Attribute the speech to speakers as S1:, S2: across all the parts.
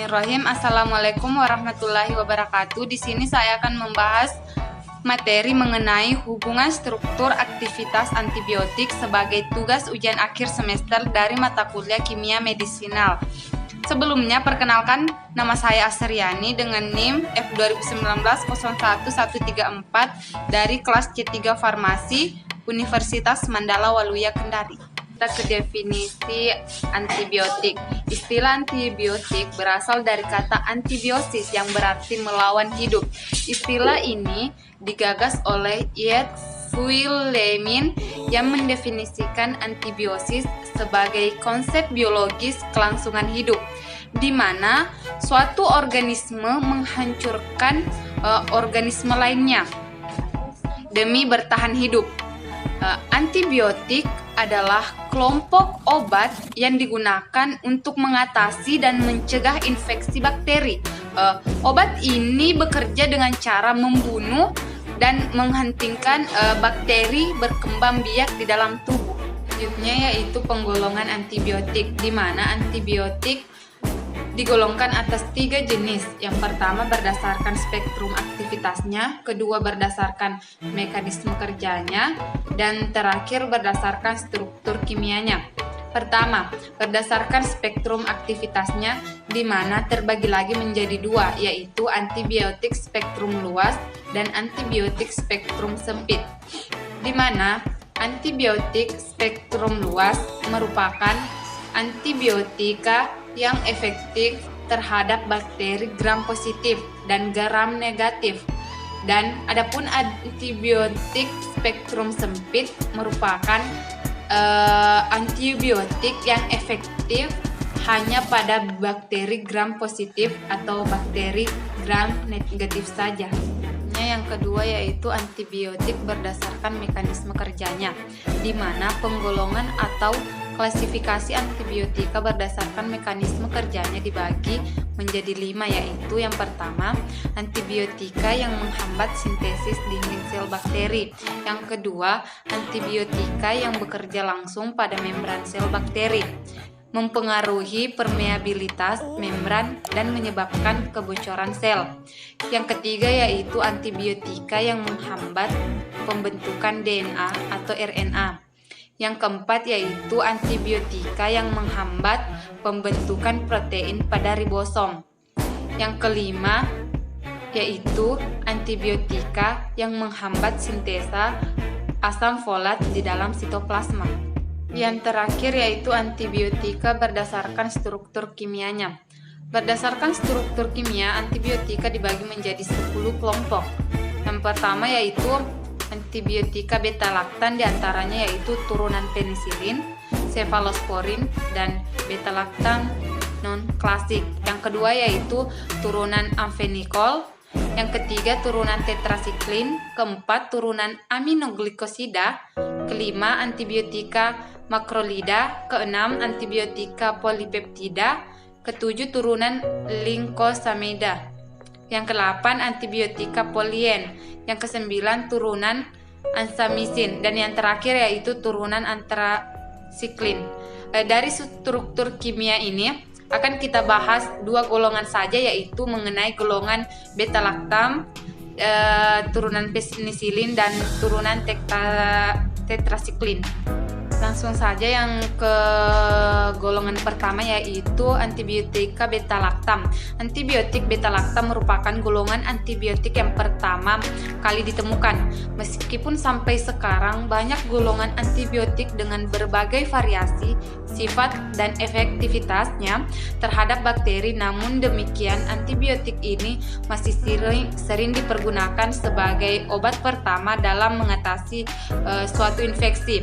S1: Bismillahirrahmanirrahim. Assalamualaikum warahmatullahi wabarakatuh. Di sini saya akan membahas materi mengenai hubungan struktur aktivitas antibiotik sebagai tugas ujian akhir semester dari mata kuliah kimia medisinal. Sebelumnya, perkenalkan, nama saya Asriani dengan NIM F2019-01134 dari kelas C3 Farmasi Universitas Mandala Waluya Kendari. Kita ke definisi antibiotik. Istilah antibiotik berasal dari kata antibiosis yang berarti melawan hidup. Istilah ini digagas oleh Fouilleymin yang mendefinisikan antibiosis sebagai konsep biologis kelangsungan hidup, di mana suatu organisme menghancurkan organisme lainnya demi bertahan hidup. Antibiotik adalah kelompok obat yang digunakan untuk mengatasi dan mencegah infeksi bakteri. Obat ini bekerja dengan cara membunuh dan menghentikan bakteri berkembang biak di dalam tubuh. Selanjutnya yaitu penggolongan antibiotik, di mana antibiotik digolongkan atas 3 jenis. Yang pertama berdasarkan spektrum aktivitasnya, kedua berdasarkan mekanisme kerjanya, dan terakhir berdasarkan struktur kimianya. Pertama, berdasarkan spektrum aktivitasnya, di mana terbagi lagi menjadi 2, yaitu antibiotik spektrum luas dan antibiotik spektrum sempit. Di mana antibiotik spektrum luas merupakan antibiotika yang efektif terhadap bakteri gram positif dan gram negatif. Dan adapun antibiotik spektrum sempit merupakan antibiotik yang efektif hanya pada bakteri gram positif atau bakteri gram negatif saja. Yang kedua yaitu antibiotik berdasarkan mekanisme kerjanya, di mana penggolongan atau klasifikasi antibiotika berdasarkan mekanisme kerjanya dibagi menjadi 5, yaitu yang pertama antibiotika yang menghambat sintesis dinding sel bakteri, yang kedua antibiotika yang bekerja langsung pada membran sel bakteri, mempengaruhi permeabilitas membran dan menyebabkan kebocoran sel. Yang ketiga yaitu antibiotika yang menghambat pembentukan DNA atau RNA. Yang keempat yaitu antibiotika yang menghambat pembentukan protein pada ribosom. Yang kelima yaitu antibiotika yang menghambat sintesa asam folat di dalam sitoplasma. Yang terakhir yaitu antibiotika berdasarkan struktur kimianya. Berdasarkan struktur kimia, antibiotika dibagi menjadi 10 kelompok. Yang pertama yaitu antibiotika beta-laktan, diantaranya yaitu turunan penisilin, cefalosporin, dan beta-laktan non-klasik. Yang kedua yaitu turunan amfenikol. Yang ketiga turunan tetrasiklin. Keempat turunan aminoglikosida. Kelima antibiotika makrolida. Keenam antibiotika polipeptida. Ketujuh turunan linkosamida. Yang kedelapan antibiotika polien. Yang kesembilan turunan ansamisin, dan yang terakhir yaitu turunan antrasiklin. Dari struktur kimia ini akan kita bahas 2 golongan saja, yaitu mengenai golongan beta-laktam, turunan penisilin, dan turunan tetrasiklin. Langsung saja yang ke golongan pertama yaitu antibiotika beta-laktam. Antibiotik beta-laktam merupakan golongan antibiotik yang pertama kali ditemukan. Meskipun sampai sekarang banyak golongan antibiotik dengan berbagai variasi sifat dan efektivitasnya terhadap bakteri, namun demikian antibiotik ini masih sering dipergunakan sebagai obat pertama dalam mengatasi suatu infeksi.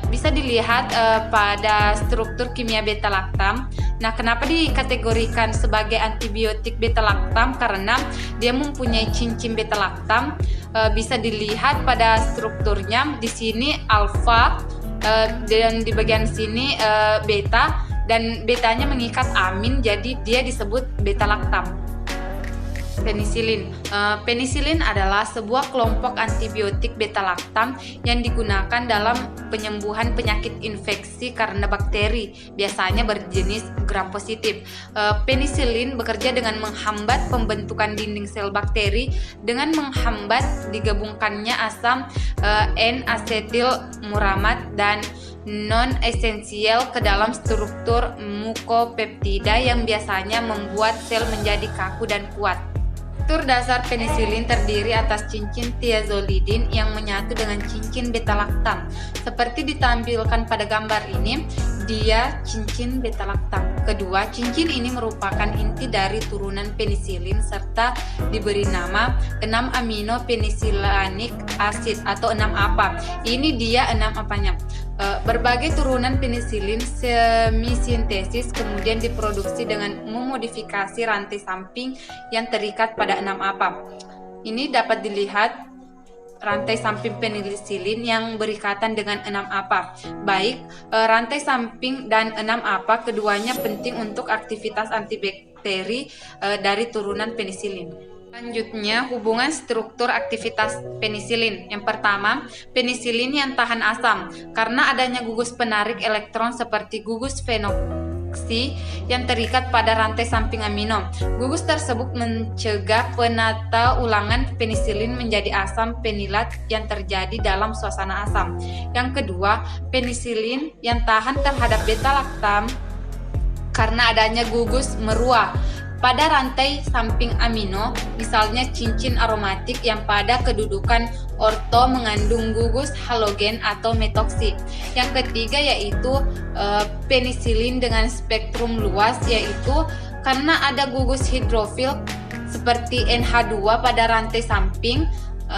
S1: Bisa dilihat pada struktur kimia beta-laktam. Nah, kenapa dikategorikan sebagai antibiotik beta-laktam? Karena dia mempunyai cincin beta-laktam. Bisa dilihat pada strukturnya di sini alfa, dan di bagian sini beta, dan betanya mengikat amin, jadi dia disebut beta-laktam. Penisilin. Penisilin adalah sebuah kelompok antibiotik beta-laktam yang digunakan dalam penyembuhan penyakit infeksi karena bakteri, biasanya berjenis gram positif. Penisilin bekerja dengan menghambat pembentukan dinding sel bakteri dengan menghambat digabungkannya asam N-asetil muramat dan non-esensial ke dalam struktur mukopeptida yang biasanya membuat sel menjadi kaku dan kuat. Struktur dasar penisilin terdiri atas cincin thiazolidin yang menyatu dengan cincin beta-laktam. Seperti ditampilkan pada gambar ini, dia cincin beta-laktam. Kedua, cincin ini merupakan inti dari turunan penisilin serta diberi nama 6 amino penicillinic acid atau 6-APA. Ini dia 6-APA-nya. Berbagai turunan penisilin semisintesis kemudian diproduksi dengan memodifikasi rantai samping yang terikat pada 6-APA. Ini dapat dilihat rantai samping penisilin yang berikatan dengan 6-APA. Baik rantai samping dan 6-APA keduanya penting untuk aktivitas antibakteri dari turunan penisilin. Selanjutnya, hubungan struktur aktivitas penisilin. Yang pertama, penisilin yang tahan asam karena adanya gugus penarik elektron seperti gugus fenoksi yang terikat pada rantai samping amino. Gugus tersebut mencegah penata ulangan penisilin menjadi asam penilat yang terjadi dalam suasana asam. Yang kedua, penisilin yang tahan terhadap beta-laktam karena adanya gugus merua pada rantai samping amino, misalnya cincin aromatik yang pada kedudukan orto mengandung gugus halogen atau metoksi. Yang ketiga yaitu penisilin dengan spektrum luas, yaitu karena ada gugus hidrofil seperti NH2 pada rantai samping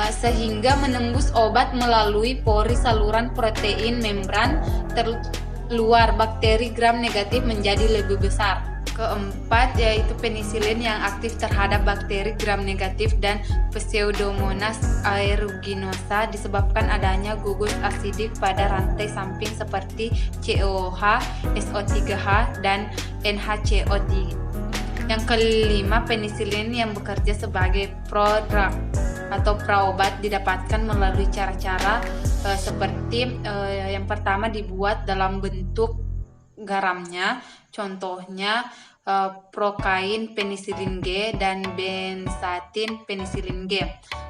S1: sehingga menembus obat melalui pori saluran protein membran terluar bakteri gram negatif menjadi lebih besar. Keempat yaitu penisilin yang aktif terhadap bakteri gram negatif dan Pseudomonas aeruginosa disebabkan adanya gugus asidik pada rantai samping seperti COH, SO3H, dan NHCO3. Yang kelima, penisilin yang bekerja sebagai prodrug atau praobat didapatkan melalui cara-cara seperti yang pertama dibuat dalam bentuk garamnya, contohnya prokain penisilin G dan benzatin penisilin G.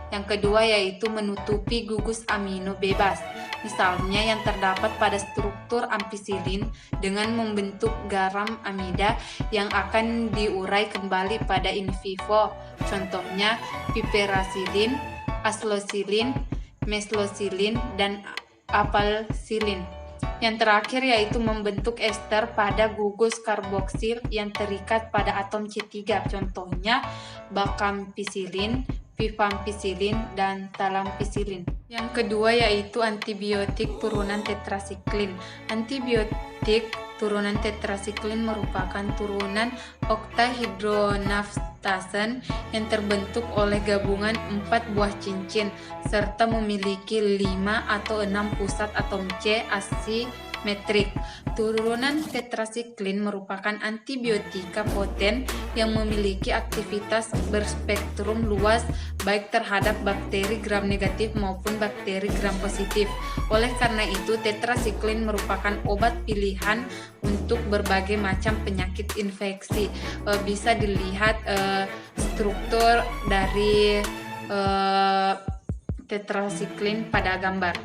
S1: Yang kedua yaitu menutupi gugus amino bebas, misalnya yang terdapat pada struktur ampicillin dengan membentuk garam amida yang akan diurai kembali pada in vivo, contohnya piperacillin, acetylacillin, meslocillin, dan apalcillin. Yang terakhir yaitu membentuk ester pada gugus karboksil yang terikat pada atom C3, contohnya bakampicillin, rifampicillin, dan talampicillin. Yang kedua yaitu antibiotik turunan tetrasiklin. Antibiotik turunan tetrasiklin merupakan turunan oktahidronaftasen yang terbentuk oleh gabungan 4 buah cincin serta memiliki 5 atau 6 pusat atom C asimetrik. Turunan tetrasiklin merupakan antibiotika poten yang memiliki aktivitas berspektrum luas baik terhadap bakteri gram negatif maupun bakteri gram positif. Oleh karena itu, tetrasiklin merupakan obat pilihan untuk berbagai macam penyakit infeksi. Bisa dilihat struktur dari tetrasiklin pada gambar.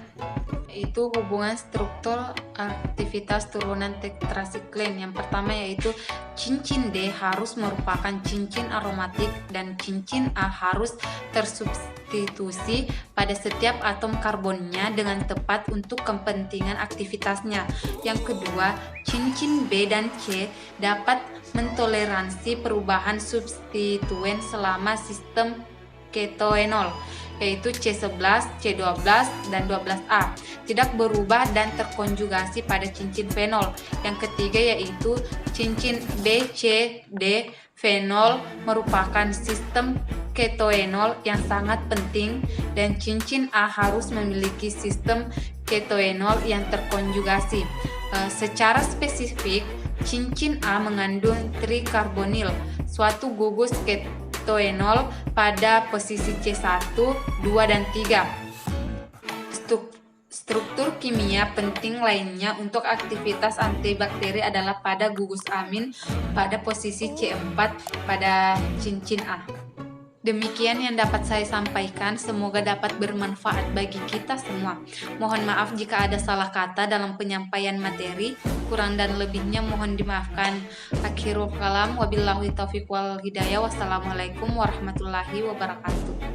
S1: Itu hubungan struktur aktivitas turunan tetrasiklin. Yang pertama yaitu cincin D harus merupakan cincin aromatik dan cincin A harus tersubstitusi pada setiap atom karbonnya dengan tepat untuk kepentingan aktivitasnya. Yang kedua, cincin B dan C dapat mentoleransi perubahan substituen selama sistem ketoenol, yaitu C11, C12, dan 12A tidak berubah dan terkonjugasi pada cincin fenol. Yang ketiga yaitu cincin B, C, D fenol merupakan sistem ketoenol yang sangat penting dan cincin A harus memiliki sistem ketoenol yang terkonjugasi. Secara spesifik, cincin A mengandung trikarbonil, suatu gugus bisphenol pada posisi C1, 2, dan 3. Struktur kimia penting lainnya untuk aktivitas antibakteri adalah pada gugus amin pada posisi C4 pada cincin A. Demikian yang dapat saya sampaikan, semoga dapat bermanfaat bagi kita semua. Mohon maaf jika ada salah kata dalam penyampaian materi, kurang dan lebihnya mohon dimaafkan. Akhirul kalam, wabillahi taufiq wal hidayah, wassalamualaikum warahmatullahi wabarakatuh.